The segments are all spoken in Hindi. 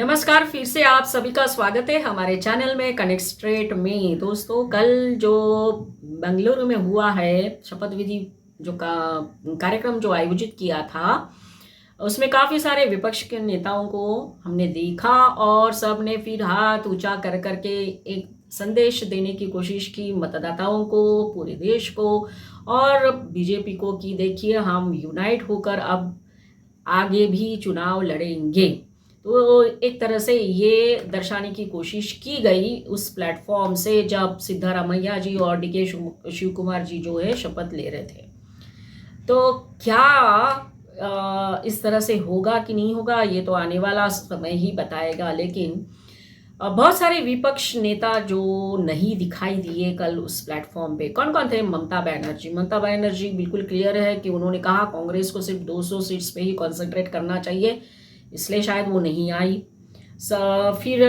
नमस्कार, फिर से आप सभी का स्वागत है हमारे चैनल में कनेक्ट स्ट्रेट में। दोस्तों, कल जो बेंगलुरु में हुआ है शपथ विधि जो का कार्यक्रम जो आयोजित किया था, उसमें काफ़ी सारे विपक्ष के नेताओं को हमने देखा और सब ने फिर हाथ ऊंचा कर करके एक संदेश देने की कोशिश की मतदाताओं को, पूरे देश को और बीजेपी को कि देखिए, हम यूनाइट होकर अब आगे भी चुनाव लड़ेंगे। तो एक तरह से ये दर्शाने की कोशिश की गई उस प्लेटफॉर्म से जब सिद्धारमैया जी और डीके शिव कुमार जी जो है शपथ ले रहे थे। तो क्या इस तरह से होगा कि नहीं होगा, ये तो आने वाला समय ही बताएगा। लेकिन बहुत सारे विपक्ष नेता जो नहीं दिखाई दिए कल उस प्लेटफॉर्म पे, कौन कौन थे? ममता बनर्जी बिल्कुल क्लियर है कि उन्होंने कहा कांग्रेस को सिर्फ 200 सीट्स पे ही कॉन्सेंट्रेट करना चाहिए, इसलिए शायद वो नहीं आई। फिर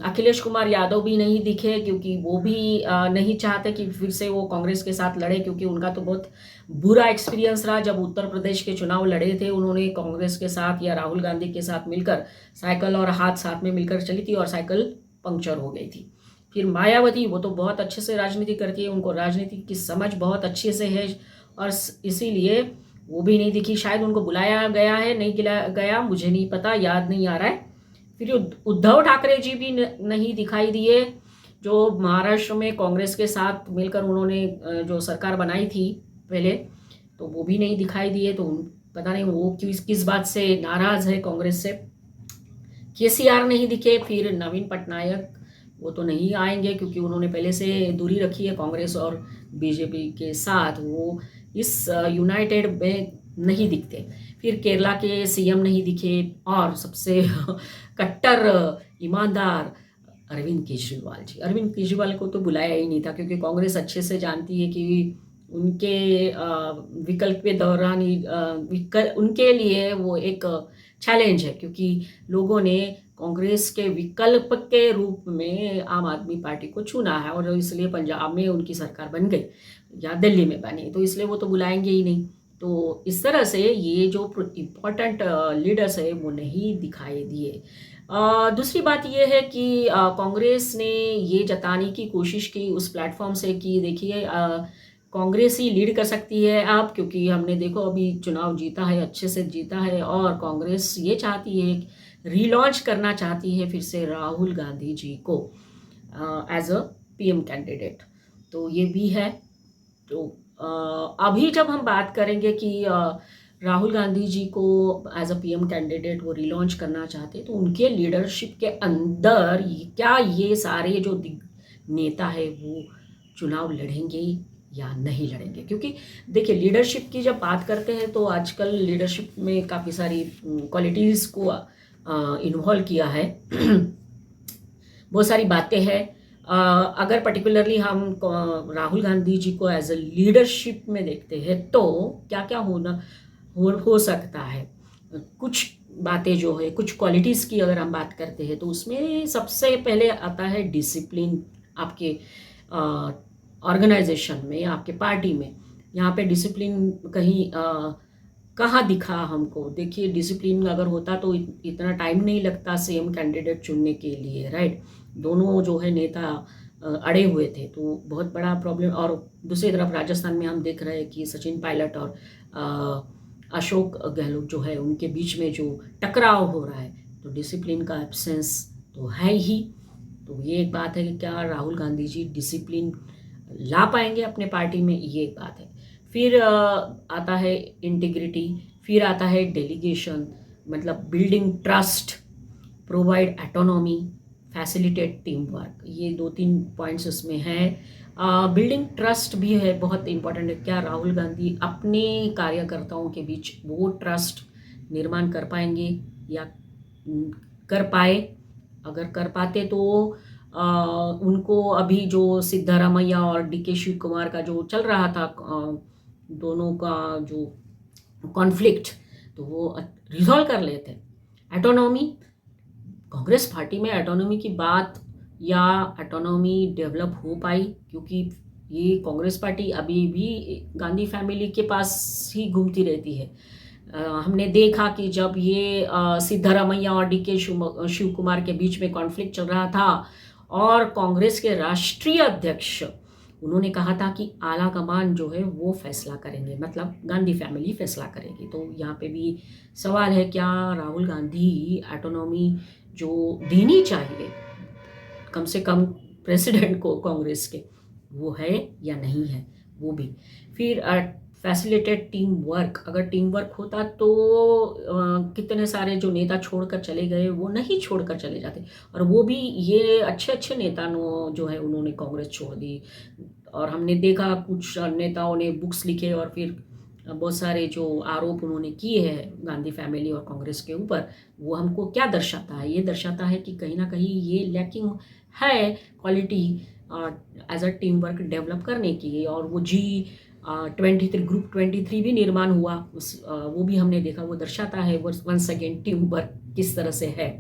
अखिलेश कुमार यादव भी नहीं दिखे क्योंकि वो भी नहीं चाहते कि फिर से वो कांग्रेस के साथ लड़े, क्योंकि उनका तो बहुत बुरा एक्सपीरियंस रहा जब उत्तर प्रदेश के चुनाव लड़े थे। उन्होंने कांग्रेस के साथ या राहुल गांधी के साथ मिलकर साइकिल और हाथ साथ में मिलकर चली थी और साइकिल पंक्चर हो गई थी। फिर मायावती, वो तो बहुत अच्छे से राजनीति करती है, उनको राजनीति की समझ बहुत अच्छे से है और इसीलिए वो भी नहीं दिखी। शायद उनको बुलाया गया है, नहीं गया, मुझे नहीं पता, याद नहीं आ रहा है। फिर उद्धव ठाकरे जी भी नहीं दिखाई दिए, जो महाराष्ट्र में कांग्रेस के साथ मिलकर उन्होंने जो सरकार बनाई थी पहले, तो वो भी नहीं दिखाई दिए। तो पता नहीं वो किस बात से नाराज है कांग्रेस से। केसीआर नहीं दिखे। फिर नवीन पटनायक, वो तो नहीं आएंगे क्योंकि उन्होंने पहले से दूरी रखी है कांग्रेस और बीजेपी के साथ, वो इस यूनाइटेड में नहीं दिखते। फिर केरला के सीएम नहीं दिखे और सबसे कट्टर ईमानदार अरविंद केजरीवाल को तो बुलाया ही नहीं था, क्योंकि कांग्रेस अच्छे से जानती है कि उनके विकल्प के दौरान ही उनके लिए वो एक चैलेंज है, क्योंकि लोगों ने कांग्रेस के विकल्प के रूप में आम आदमी पार्टी को चुना है और इसलिए पंजाब में उनकी सरकार बन गई या दिल्ली में बनी, तो इसलिए वो तो बुलाएंगे ही नहीं। तो इस तरह से ये जो इम्पोर्टेंट लीडर्स है वो नहीं दिखाई दिए। दूसरी बात ये है कि कांग्रेस ने ये जताने की कोशिश की उस प्लेटफॉर्म से कि देखिए, कांग्रेस ही लीड कर सकती है अब, क्योंकि हमने देखो अभी चुनाव जीता है, अच्छे से जीता है और कांग्रेस ये चाहती है, रीलॉन्च करना चाहती है फिर से राहुल गांधी जी को एज अ पीएम कैंडिडेट। तो ये भी है। तो अभी जब हम बात करेंगे कि राहुल गांधी जी को एज अ पीएम कैंडिडेट वो रिलॉन्च करना चाहते, तो उनके लीडरशिप के अंदर क्या ये सारे जो नेता है वो चुनाव लड़ेंगे या नहीं लड़ेंगे? क्योंकि देखिए, लीडरशिप की जब बात करते हैं तो आजकल लीडरशिप में काफ़ी सारी क्वालिटीज़ को इन्वॉल्व किया है। बहुत सारी बातें हैं। अगर पर्टिकुलरली हम राहुल गांधी जी को एज अ लीडरशिप में देखते हैं तो क्या क्या हो सकता है। कुछ बातें जो है, कुछ क्वालिटीज़ की अगर हम बात करते हैं तो उसमें सबसे पहले आता है डिसिप्लिन। आपके ऑर्गेनाइजेशन में, आपके पार्टी में, यहाँ पे डिसिप्लिन कहीं कहाँ दिखा हमको? देखिए, डिसिप्लिन अगर होता तो इतना टाइम नहीं लगता सेम कैंडिडेट चुनने के लिए, राइट? दोनों जो है नेता अड़े हुए थे, तो बहुत बड़ा प्रॉब्लम। और दूसरी तरफ राजस्थान में हम देख रहे हैं कि सचिन पायलट और अशोक गहलोत जो है उनके बीच में जो टकराव हो रहा है, तो डिसिप्लिन का एब्सेंस तो है ही। तो ये एक बात है कि क्या राहुल गांधी जी डिसिप्लिन ला पाएंगे अपने पार्टी में, ये एक बात है। फिर आता है इंटीग्रिटी, फिर आता है डेलीगेशन, मतलब building trust, provide autonomy, facilitate team work. ये 2-3 पॉइंट्स उसमें हैं। बिल्डिंग ट्रस्ट भी है, बहुत इंपॉर्टेंट है। क्या राहुल गांधी अपने कार्यकर्ताओं के बीच वो ट्रस्ट निर्माण कर पाएंगे या कर पाए? अगर कर पाते तो उनको अभी जो सिद्धारमैया और डीके शिव कुमार का जो चल रहा था, दोनों का जो कॉन्फ्लिक्ट, तो वो रिजॉल्व कर लेते। एटोनॉमी, कांग्रेस पार्टी में एटोनॉमी की बात या एटोनॉमी डेवलप हो पाई? क्योंकि ये कांग्रेस पार्टी अभी भी गांधी फैमिली के पास ही घूमती रहती है। हमने देखा कि जब ये सिद्धरामैया और डीके शिव कुमार के बीच में कॉन्फ्लिक्ट चल रहा था और कांग्रेस के राष्ट्रीय अध्यक्ष उन्होंने कहा था कि आला कमान जो है वो फैसला करेंगे, मतलब गांधी फैमिली फैसला करेगी। तो यहाँ पे भी सवाल है, क्या राहुल गांधी ऑटोनॉमी जो देनी चाहिए कम से कम प्रेसिडेंट को कांग्रेस के, वो है या नहीं है, वो भी। फिर फैसिलिटेट टीम वर्क, अगर टीम वर्क होता तो कितने सारे जो नेता छोड़कर चले गए वो नहीं छोड़कर चले जाते, और वो भी ये अच्छे अच्छे नेता जो है उन्होंने कांग्रेस छोड़ दी। और हमने देखा कुछ नेताओं ने बुक्स लिखे और फिर बहुत सारे जो आरोप उन्होंने किए हैं गांधी फैमिली और कांग्रेस के ऊपर, वो हमको क्या दर्शाता है? ये दर्शाता है कि कहीं ना कहीं ये लैकिंग है quality as a team work develop करने की। और वो G23 ग्रुप 23 भी निर्माण हुआ, वो भी हमने देखा, वो दर्शाता है वंस अगेन टीम वर्क किस तरह से है।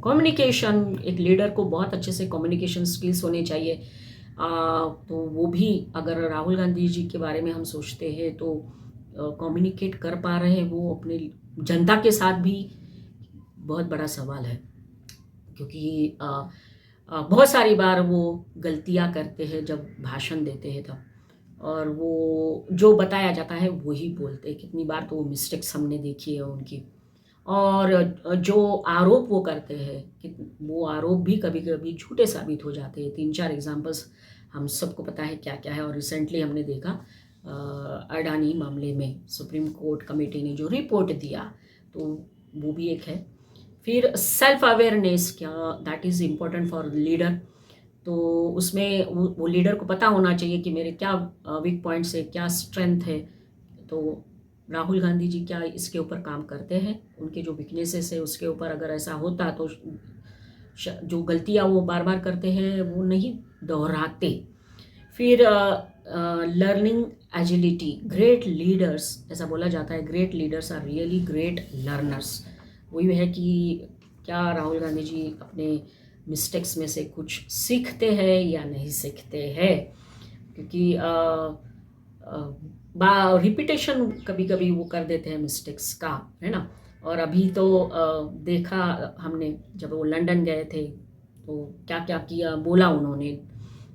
कम्युनिकेशन, एक लीडर को बहुत अच्छे से कम्युनिकेशन स्किल्स होने चाहिए। तो वो भी अगर राहुल गांधी जी के बारे में हम सोचते हैं तो कम्युनिकेट कर पा रहे हैं वो अपने जनता के साथ भी, बहुत बड़ा सवाल है। क्योंकि बहुत सारी बार वो गलतियां करते हैं जब भाषण देते हैं तब, और वो जो बताया जाता है वही बोलते हैं। कितनी बार तो वो मिस्टेक्स हमने देखी है उनकी, और जो आरोप वो करते हैं कि वो आरोप भी कभी कभी झूठे साबित हो जाते हैं। 3-4 एग्जाम्पल्स हम सबको पता है क्या क्या है। और रिसेंटली हमने देखा अडानी मामले में सुप्रीम कोर्ट कमेटी ने जो रिपोर्ट दिया, तो वो भी एक है। फिर सेल्फ अवेयरनेस, क्या that is important for leader. तो उसमें वो लीडर को पता होना चाहिए कि मेरे क्या वीक पॉइंट्स है, क्या स्ट्रेंथ है। तो राहुल गांधी जी क्या इसके ऊपर काम करते हैं? उनके जो वीकनेसेस है उसके ऊपर अगर ऐसा होता तो जो गलतियां वो बार बार करते हैं वो नहीं दोहराते। फिर लर्निंग एजिलिटी, ग्रेट लीडर्स, ऐसा बोला जाता है great leaders are really great learners. वही है कि क्या राहुल गांधी जी अपने मिस्टेक्स में से कुछ सीखते हैं या नहीं सीखते हैं। क्योंकि रिपीटेशन कभी कभी वो कर देते हैं मिस्टेक्स का, है ना। और अभी तो देखा हमने जब वो लंदन गए थे तो क्या क्या किया बोला उन्होंने,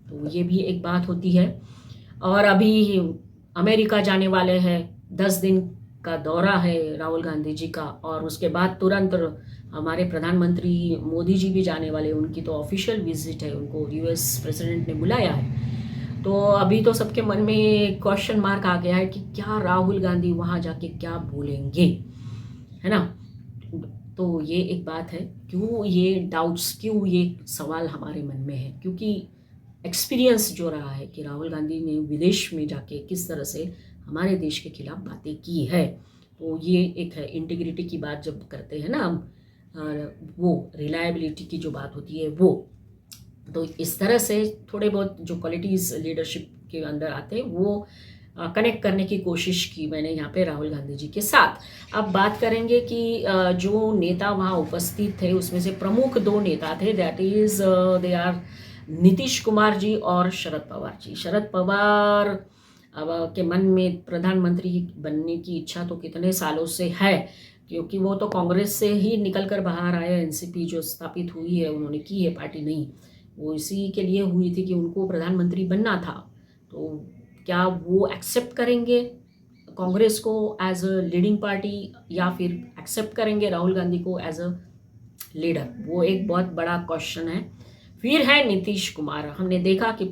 तो ये भी एक बात होती है। और अभी अमेरिका जाने वाले हैं, 10 दिन का दौरा है राहुल गांधी जी का, और उसके बाद तुरंत हमारे प्रधानमंत्री मोदी जी भी जाने वाले, उनकी तो ऑफिशियल विजिट है, उनको US प्रेसिडेंट ने बुलाया है। तो अभी तो सबके मन में क्वेश्चन मार्क आ गया है कि क्या राहुल गांधी वहाँ जाके क्या बोलेंगे, है ना। तो ये एक बात है, क्यों ये डाउट्स, क्यों ये सवाल हमारे मन में है, क्योंकि एक्सपीरियंस जो रहा है कि राहुल गांधी ने विदेश में जाके किस तरह से हमारे देश के खिलाफ बातें की है। तो ये एक है, इंटीग्रिटी की बात जब करते हैं ना हम, वो रिलायबिलिटी की जो बात होती है वो, तो इस तरह से थोड़े बहुत जो क्वालिटीज़ लीडरशिप के अंदर आते हैं वो कनेक्ट करने की कोशिश की मैंने यहाँ पे राहुल गांधी जी के साथ। अब बात करेंगे कि जो नेता वहाँ उपस्थित थे उसमें से प्रमुख 2 नेता थे, that is they are Nitish Kumar ji और शरद पवार जी। शरद पवार अब के मन में प्रधानमंत्री बनने की इच्छा तो कितने सालों से है, क्योंकि वो तो कांग्रेस से ही निकल कर बाहर आए। एनसीपी जो स्थापित हुई है उन्होंने की है, पार्टी नहीं, वो इसी के लिए हुई थी कि उनको प्रधानमंत्री बनना था। तो क्या वो एक्सेप्ट करेंगे कांग्रेस को एज अ लीडिंग पार्टी, या फिर एक्सेप्ट करेंगे राहुल गांधी को एज अ लीडर, वो एक बहुत बड़ा क्वेश्चन है। फिर है नीतीश कुमार। हमने देखा कि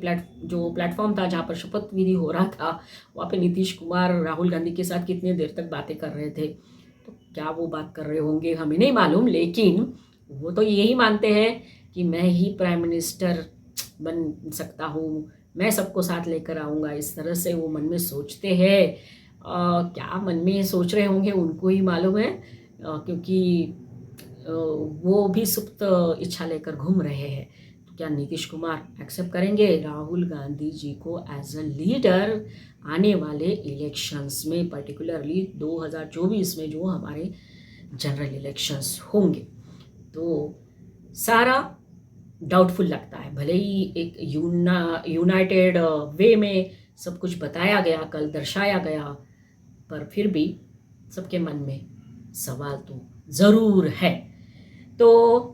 जो प्लेटफॉर्म था जहाँ पर शपथ विधि हो रहा था, वहाँ पे नीतीश कुमार राहुल गांधी के साथ कितने देर तक बातें कर रहे थे। तो क्या वो बात कर रहे होंगे हमें नहीं मालूम, लेकिन वो तो यही मानते हैं कि मैं ही प्राइम मिनिस्टर बन सकता हूँ, मैं सबको साथ लेकर आऊँगा, इस तरह से वो मन में सोचते हैं। क्या मन में सोच रहे होंगे उनको ही मालूम है, क्योंकि वो भी सुप्त इच्छा लेकर घूम रहे हैं। तो क्या नीतीश कुमार एक्सेप्ट करेंगे राहुल गांधी जी को एज अ लीडर आने वाले इलेक्शंस में, पर्टिकुलरली 2024 में जो हमारे जनरल इलेक्शंस होंगे। तो सारा डाउटफुल लगता है, भले ही एक यूनाइटेड वे में सब कुछ बताया गया, कल दर्शाया गया, पर फिर भी सबके मन में सवाल तो ज़रूर है। तो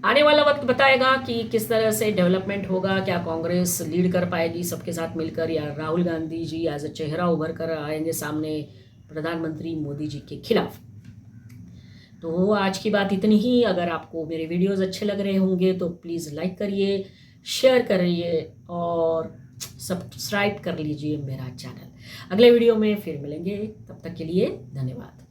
आने वाला वक्त बताएगा कि किस तरह से डेवलपमेंट होगा, क्या कांग्रेस लीड कर पाएगी सबके साथ मिलकर, या राहुल गांधी जी एज अ चेहरा उभर कर आएंगे सामने प्रधानमंत्री मोदी जी के खिलाफ। तो आज की बात इतनी ही। अगर आपको मेरे वीडियोस अच्छे लग रहे होंगे तो प्लीज़ लाइक करिए, शेयर करिए और सब्सक्राइब कर लीजिए मेरा चैनल। अगले वीडियो में फिर मिलेंगे, तब तक के लिए धन्यवाद।